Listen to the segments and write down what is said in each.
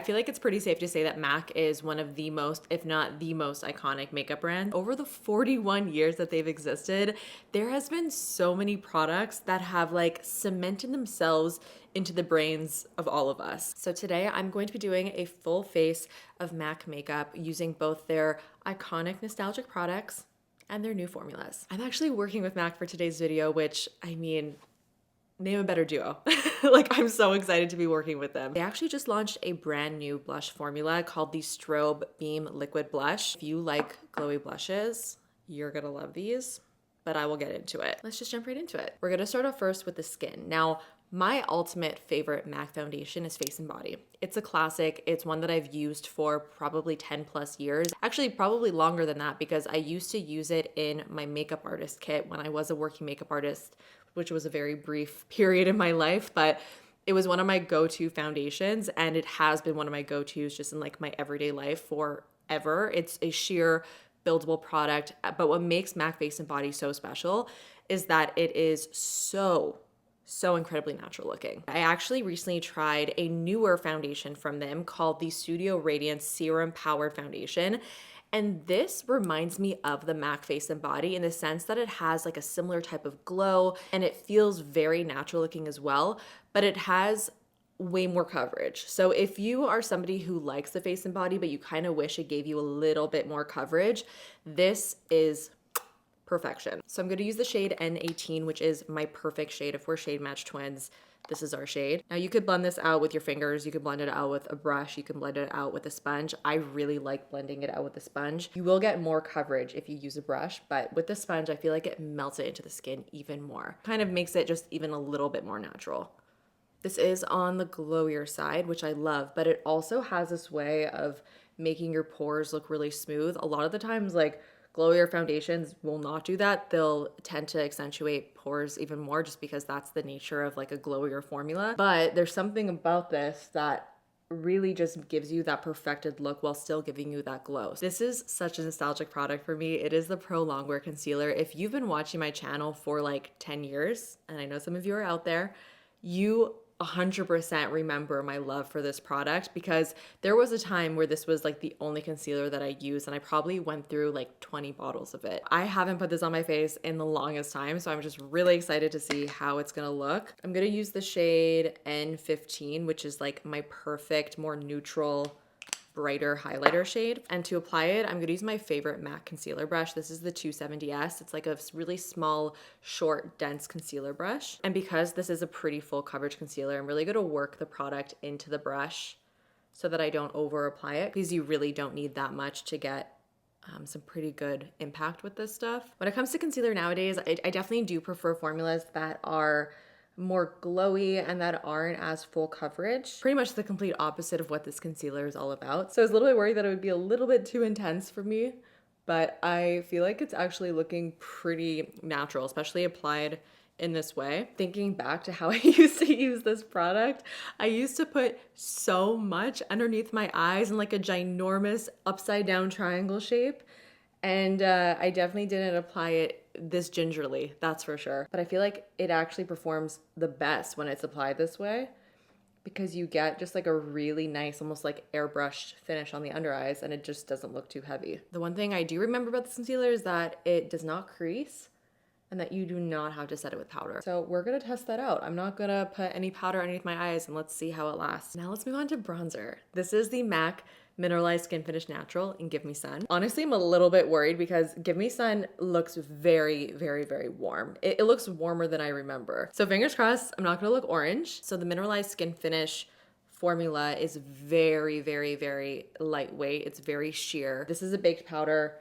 feel like it's pretty safe to say that MAC is one of the most, if not the most iconic makeup brand. Over the 41 years that they've existed, there has been so many products that have like cemented themselves into the brains of all of us. So today I'm going to be doing a full face of MAC makeup using both their iconic nostalgic products and their new formulas. I'm actually working with MAC for today's video, which I mean, name a better duo. Like, I'm so excited to be working with them. They actually just launched a brand new blush formula called the Strobe Beam Liquid Blush. If you like glowy blushes, you're gonna love these, but I will get into it. Let's just jump right into it. We're gonna start off first with the skin. Now, my ultimate favorite MAC foundation is Face and Body. It's a classic. It's one that I've used for probably 10 plus years. Actually, probably longer than that because I used to use it in my makeup artist kit when I was a working makeup artist, which was a very brief period in my life, but it was one of my go-to foundations and it has been one of my go-tos just in like my everyday life forever. It's a sheer buildable product, but what makes MAC Face and Body so special is that it is so incredibly natural looking. I actually recently tried a newer foundation from them called the Studio Radiance Serum Powered Foundation. And this reminds me of the MAC Face and Body in the sense that it has like a similar type of glow and it feels very natural looking as well, but it has way more coverage. So if you are somebody who likes the Face and Body, but you kind of wish it gave you a little bit more coverage, this is perfection. So I'm going to use the shade N18, which is my perfect shade. If we're shade match twins, this is our shade. Now you could blend this out with your fingers. You could blend it out with a brush. You can blend it out with a sponge. I really like blending it out with a sponge. You will get more coverage if you use a brush, but with the sponge, I feel like it melts it into the skin even more. Kind of makes it just even a little bit more natural. This is on the glowier side, which I love, but it also has this way of making your pores look really smooth. A lot of the times, like, glowier foundations will not do that. They'll tend to accentuate pores even more just because that's the nature of like a glowier formula. But there's something about this that really just gives you that perfected look while still giving you that glow. This is such a nostalgic product for me. It is the Pro Longwear Concealer. If you've been watching my channel for like 10 years, and I know some of you are out there, you 100% remember my love for this product because there was a time where this was like the only concealer that I used and I probably went through like 20 bottles of it. I haven't put this on my face in the longest time, so I'm just really excited to see how it's gonna look. I'm gonna use the shade N15, which is like my perfect, more neutral, brighter highlighter shade. And to apply it, I'm gonna use my favorite MAC concealer brush. This is the 270S. It's like a really small, short, dense concealer brush. And because this is a pretty full coverage concealer, I'm really gonna work the product into the brush so that I don't over apply it because you really don't need that much to get some pretty good impact with this stuff. When it comes to concealer nowadays, I definitely do prefer formulas that are more glowy and that aren't as full coverage. Pretty much the complete opposite of what this concealer is all about. So I was a little bit worried that it would be a little bit too intense for me, but I feel like it's actually looking pretty natural, especially applied in this way. Thinking back to how I used to use this product, I used to put so much underneath my eyes in like a ginormous upside down triangle shape. And I definitely didn't apply it this gingerly, that's for sure. But I feel like it actually performs the best when it's applied this way because you get just like a really nice, almost like airbrushed finish on the under eyes and it just doesn't look too heavy. The one thing I do remember about this concealer is that it does not crease and that you do not have to set it with powder. So we're gonna test that out. I'm not gonna put any powder underneath my eyes and let's see how it lasts. Now let's move on to bronzer. This is the MAC Mineralized Skin Finish Natural in Give Me Sun. Honestly, I'm a little bit worried because Give Me Sun looks very, very, very warm. It looks warmer than I remember. So fingers crossed, I'm not gonna look orange. So the Mineralized Skin Finish formula is very, very, very lightweight. It's very sheer. This is a baked powder.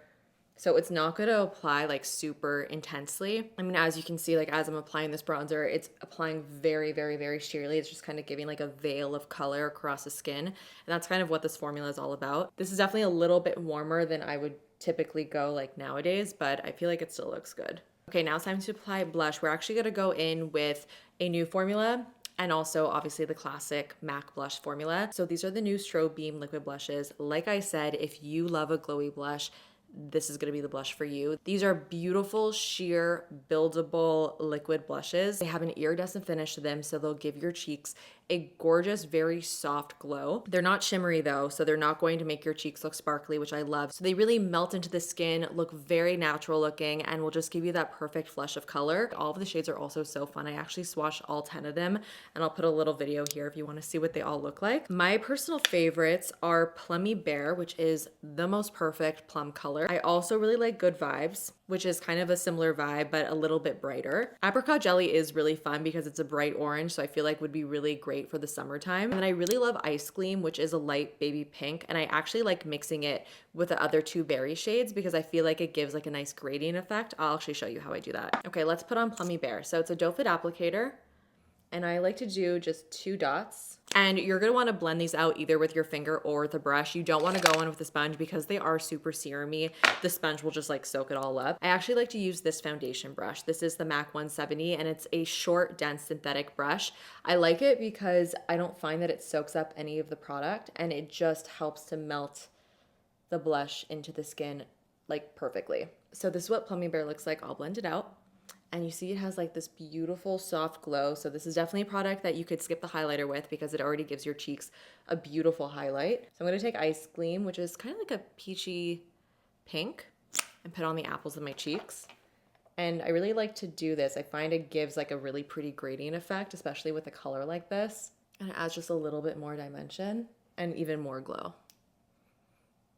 So it's not going to apply like super intensely. I mean, as you can see, like as I'm applying this bronzer, it's applying very, very, very sheerly. It's just kind of giving like a veil of color across the skin. And that's kind of what this formula is all about. This is definitely a little bit warmer than I would typically go like nowadays, but I feel like it still looks good. Okay, now it's time to apply blush. We're actually going to go in with a new formula and also obviously the classic MAC blush formula. So these are the new Strobe Beam liquid blushes. Like I said, if you love a glowy blush, this is going to be the blush for you. These are beautiful, sheer, buildable liquid blushes. They have an iridescent finish to them, so they'll give your cheeks a gorgeous, very soft glow. They're not shimmery though, so they're not going to make your cheeks look sparkly, which I love. So they really melt into the skin, look very natural looking, and will just give you that perfect flush of color. All of the shades are also so fun. I actually swatched all 10 of them, and I'll put a little video here if you want to see what they all look like. My personal favorites are Plummy Bear, which is the most perfect plum color. I also really like Good Vibes, which is kind of a similar vibe, but a little bit brighter. Apricot Jelly is really fun because it's a bright orange, so I feel like would be really great for the summertime. And then I really love Ice Gleam, which is a light baby pink, and I actually like mixing it with the other two berry shades because I feel like it gives like a nice gradient effect. I'll actually show you how I do that. Okay, let's put on Plummy Bear. So it's a doe foot applicator, and I like to do just 2 dots. And you're gonna wanna blend these out either with your finger or with a brush. You don't wanna go on with the sponge because they are super serumy. The sponge will just like soak it all up. I actually like to use this foundation brush. This is the MAC 170, and it's a short, dense synthetic brush. I like it because I don't find that it soaks up any of the product, and it just helps to melt the blush into the skin like perfectly. So this is what Plummy Bear looks like all blended out. And you see it has like this beautiful soft glow. So this is definitely a product that you could skip the highlighter with because it already gives your cheeks a beautiful highlight. So I'm gonna take Ice Gleam, which is kind of like a peachy pink, and put on the apples of my cheeks. And I really like to do this. I find it gives like a really pretty gradient effect, especially with a color like this. And it adds just a little bit more dimension and even more glow.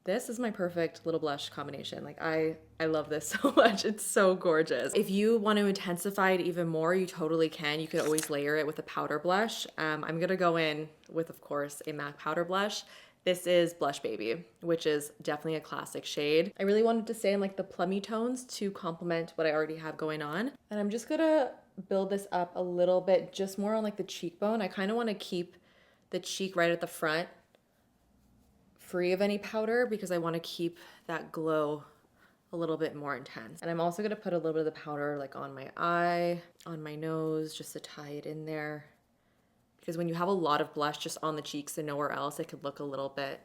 This is my perfect little blush combination. Like I love this so much. It's so gorgeous. If you want to intensify it even more, you totally can. You could always layer it with a powder blush. I'm gonna go in with, of course, a MAC powder blush. This is Blush Baby, which is definitely a classic shade. I really wanted to stay in like the plummy tones to complement what I already have going on. And I'm just gonna build this up a little bit, just more on like the cheekbone. I kind of want to keep the cheek right at the front free of any powder because I want to keep that glow a little bit more intense. And I'm also going to put a little bit of the powder like on my eye, on my nose, just to tie it in there. Because when you have a lot of blush just on the cheeks and nowhere else, it could look a little bit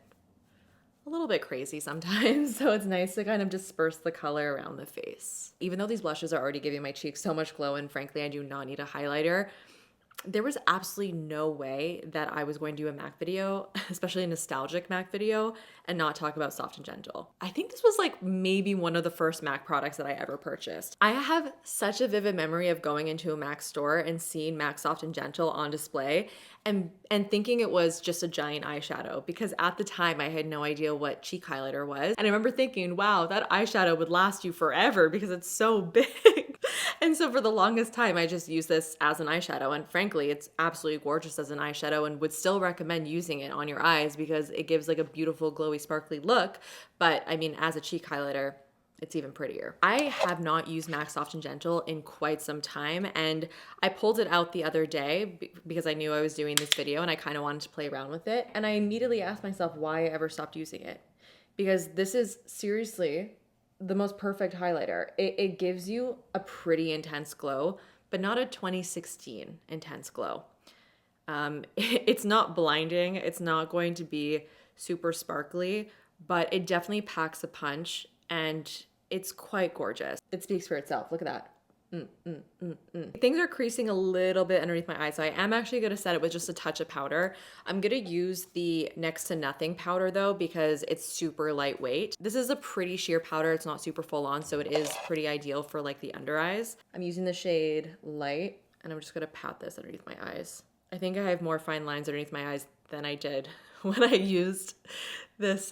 crazy sometimes. So it's nice to kind of disperse the color around the face. Even though these blushes are already giving my cheeks so much glow, and frankly, I do not need a highlighter, there was absolutely no way that I was going to do a MAC video, especially a nostalgic MAC video, and not talk about Soft and Gentle. I think this was like maybe one of the first MAC products that I ever purchased. I have such a vivid memory of going into a MAC store and seeing MAC Soft and Gentle on display and thinking it was just a giant eyeshadow, because at the time I had no idea what cheek highlighter was. And I remember thinking, wow, that eyeshadow would last you forever because it's so big. And so for the longest time, I just used this as an eyeshadow. And frankly, it's absolutely gorgeous as an eyeshadow, and would still recommend using it on your eyes because it gives like a beautiful, glowy, sparkly look. But I mean, as a cheek highlighter, it's even prettier. I have not used MAC Soft and Gentle in quite some time, and I pulled it out the other day because I knew I was doing this video and I kind of wanted to play around with it. And I immediately asked myself why I ever stopped using it, because this is seriously the most perfect highlighter. It gives you a pretty intense glow, but not a 2016 intense glow. It's not blinding. It's not going to be super sparkly, but it definitely packs a punch, and it's quite gorgeous. It speaks for itself. Look at that. Things are creasing a little bit underneath my eyes, so I am actually going to set it with just a touch of powder. I'm going to use the Next to Nothing powder though, because it's super lightweight. This is a pretty sheer powder. It's not super full on, so it is pretty ideal for like the under eyes. I'm using the shade Light, and I'm just going to pat this underneath my eyes. I think I have more fine lines underneath my eyes than I did when I used this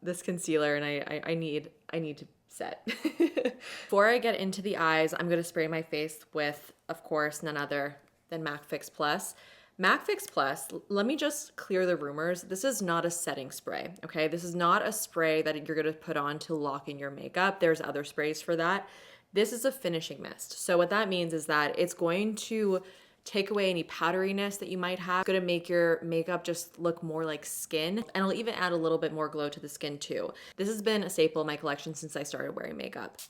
this concealer, and I need to set. Before I get into the eyes, I'm gonna spray my face with, of course, none other than MAC Fix Plus. MAC Fix Plus, let me just clear the rumors. This is not a setting spray, okay? This is not a spray that you're gonna put on to lock in your makeup. There's other sprays for that. This is a finishing mist. So what that means is that it's going to take away any powderiness that you might have. It's gonna make your makeup just look more like skin, and it'll even add a little bit more glow to the skin too. This has been a staple in my collection since I started wearing makeup.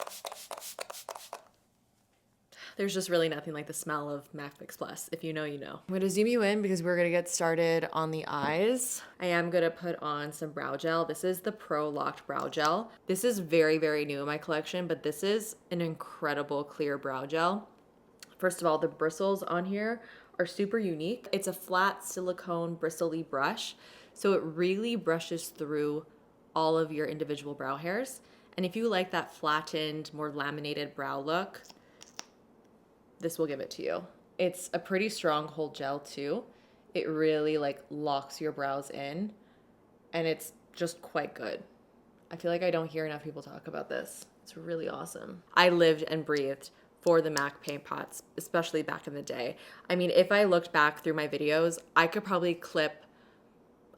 There's just really nothing like the smell of MAC Fix Plus. If you know, you know. I'm gonna zoom you in because we're gonna get started on the eyes. I am gonna put on some brow gel. This is the Pro Locked Brow Gel. This is very, very new in my collection, but this is an incredible clear brow gel. First of all, the bristles on here are super unique. It's a flat silicone bristly brush, so it really brushes through all of your individual brow hairs. And if you like that flattened, more laminated brow look, this will give it to you. It's a pretty strong hold gel too. It really like locks your brows in, and it's just quite good. I feel like I don't hear enough people talk about this. It's really awesome. I lived and breathed for the MAC paint pots, especially back in the day. I mean, if I looked back through my videos, I could probably clip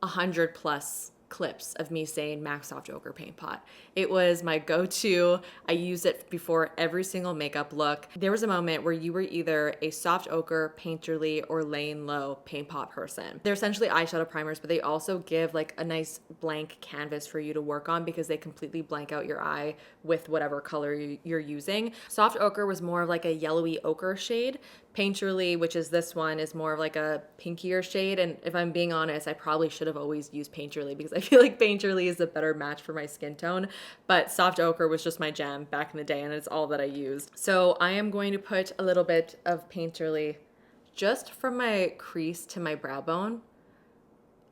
100 plus clips of me saying MAC Soft Ochre paint pot. It was my go-to. I used it before every single makeup look. There was a moment where you were either a soft ochre, painterly, or laying low paint pot person. They're essentially eyeshadow primers, but they also give like a nice blank canvas for you to work on because they completely blank out your eye with whatever color you're using. Soft ochre was more of like a yellowy ochre shade. Painterly, which is this one, is more of like a pinkier shade. And if I'm being honest, I probably should have always used Painterly because I feel like Painterly is a better match for my skin tone. But soft ochre was just my jam back in the day, and it's all that I used. So I am going to put a little bit of Painterly just from my crease to my brow bone.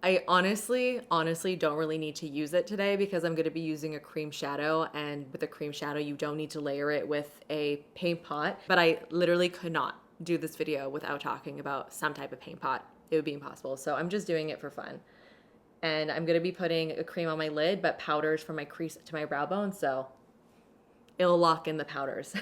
I honestly don't really need to use it today because I'm going to be using a cream shadow, and with a cream shadow, you don't need to layer it with a paint pot. But I literally could not do this video without talking about some type of paint pot. It would be impossible. So I'm just doing it for fun. And I'm going to be putting a cream on my lid, but powders from my crease to my brow bone. So it'll lock in the powders.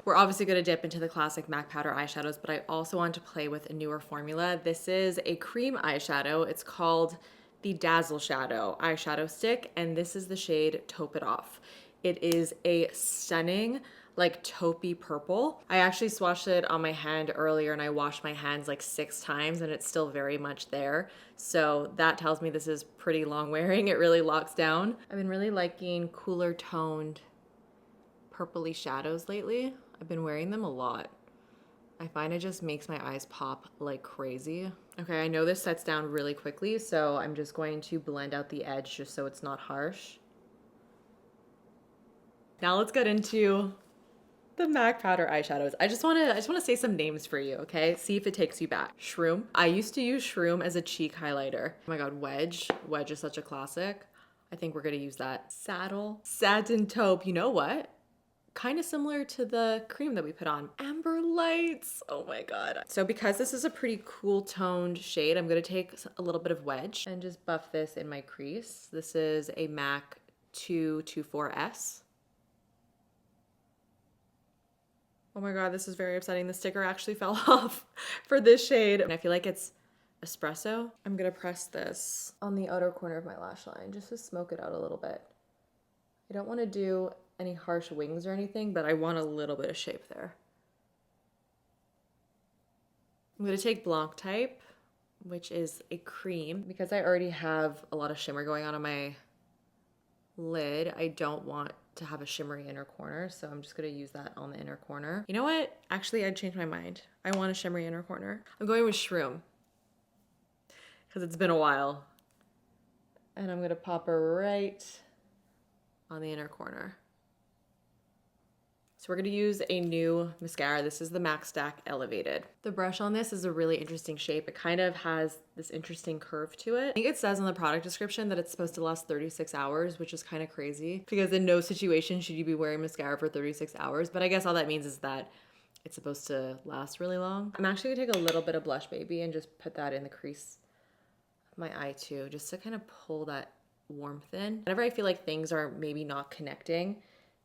We're obviously going to dip into the classic MAC powder eyeshadows, but I also want to play with a newer formula. This is a cream eyeshadow. It's called the Dazzle Shadow eyeshadow stick, and this is the shade Taupe It Off. It is a stunning, like taupey purple. I actually swatched it on my hand earlier, and I washed my hands like 6 times and it's still very much there. So that tells me this is pretty long wearing. It really locks down. I've been really liking cooler toned purpley shadows lately. I've been wearing them a lot. I find it just makes my eyes pop like crazy. Okay, I know this sets down really quickly, so I'm just going to blend out the edge just so it's not harsh. Now let's get into the MAC powder eyeshadows. I just want to say some names for you, okay? See if it takes you back. Shroom. I used to use Shroom as a cheek highlighter. Oh my god, Wedge. Wedge is such a classic. I think we're gonna use that. Saddle. Satin Taupe. You know what? Kind of similar to the cream that we put on. Amber Lights. Oh my god. So because this is a pretty cool toned shade, I'm gonna take a little bit of Wedge and just buff this in my crease. This is a MAC 224S. Oh my god, this is very upsetting. The sticker actually fell off for this shade. And I feel like it's espresso. I'm gonna press this on the outer corner of my lash line just to smoke it out a little bit. I don't want to do any harsh wings or anything, but I want a little bit of shape there. I'm gonna take Blanc Type, which is a cream. Because I already have a lot of shimmer going on my lid, I don't want to have a shimmery inner corner, so I'm just gonna use that on the inner corner. You know what? Actually, I'd change my mind. I want a shimmery inner corner. I'm going with Shroom because it's been a while. And I'm gonna pop her right on the inner corner. So we're gonna use a new mascara. This is the MAC Stack Elevated. The brush on this is a really interesting shape. It kind of has this interesting curve to it. I think it says in the product description that it's supposed to last 36 hours, which is kind of crazy because in no situation should you be wearing mascara for 36 hours. But I guess all that means is that it's supposed to last really long. I'm actually gonna take a little bit of Blush Baby and just put that in the crease of my eye too, just to kind of pull that warmth in. Whenever I feel like things are maybe not connecting,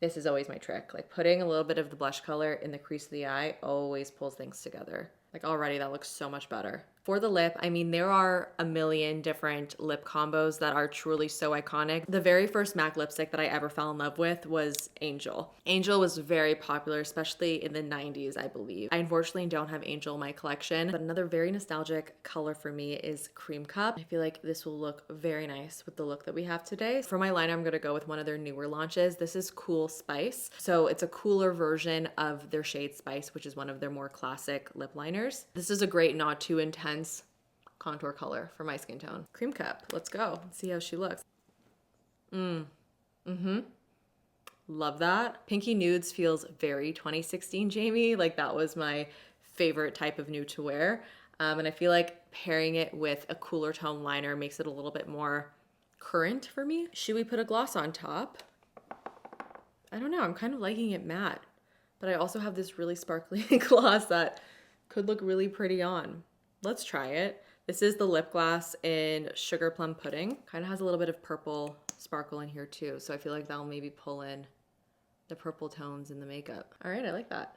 this is always my trick. Like putting a little bit of the blush color in the crease of the eye always pulls things together. Like already that looks so much better. For the lip, I mean, there are a million different lip combos that are truly so iconic. The very first MAC lipstick that I ever fell in love with was Angel. Angel was very popular, especially in the 90s, I believe. I unfortunately don't have Angel in my collection, but another very nostalgic color for me is Cream Cup. I feel like this will look very nice with the look that we have today. For my liner, I'm gonna go with one of their newer launches. This is Cool Spice. So it's a cooler version of their shade Spice, which is one of their more classic lip liners. This is a great, not too intense contour color for my skin tone. Cream Cup, let's go. Let's see how she looks. Love that. Pinky Nudes feels very 2016 Jamie. Like that was my favorite type of nude to wear. And I feel like pairing it with a cooler tone liner makes it a little bit more current for me. Should we put a gloss on top? I don't know, I'm kind of liking it matte, but I also have this really sparkly gloss that could look really pretty on. Let's try it. This is the Lipglass in Sugar Plum Pudding. Kind of has a little bit of purple sparkle in here too, so I feel like that'll maybe pull in the purple tones in the makeup. All right, I like that.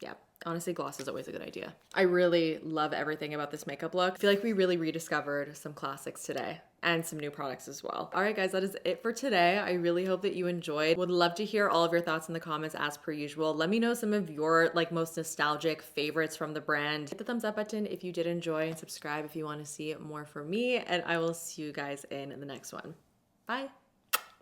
Yeah, honestly, gloss is always a good idea. I really love everything about this makeup look. I feel like we really rediscovered some classics today and some new products as well. All right, guys, that is it for today. I really hope that you enjoyed. Would love to hear all of your thoughts in the comments as per usual. Let me know some of your like most nostalgic favorites from the brand. Hit the thumbs up button if you did enjoy and subscribe if you want to see more from me. And I will see you guys in the next one. Bye.